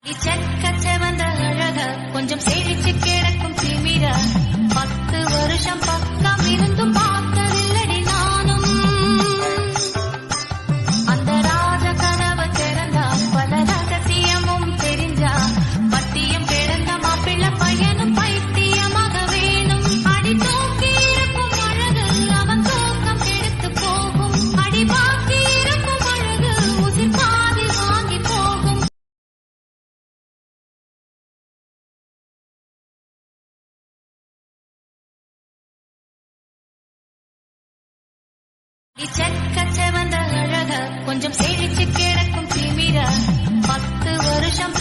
செக்கச்சவந்த அழக கொஞ்சம் சேவிச்சு கிடக்கும் திமிர 10 வருஷம் பக்கம் இருந்தும் பார்த்ததில்லடி நானும். அந்த ராஜ கனவு திறந்தா பல ரகசியமும் தெரிஞ்சா பத்தியம் கிடந்த மாப்பிள்ள பையனும் பைத்தியமாக வேணும். அடி தூக்கி இருக்கும் அழகு அவன் தூக்கம் கெடுத்து போகும். அடி பாக்கி இருக்கும் அழகு உசிர் பாதி வாங்கி போகும். செக்கச்சவந்த அழக கொஞ்சம் சேவிச்சு கிடக்கும் திமிர 10 வருஷம்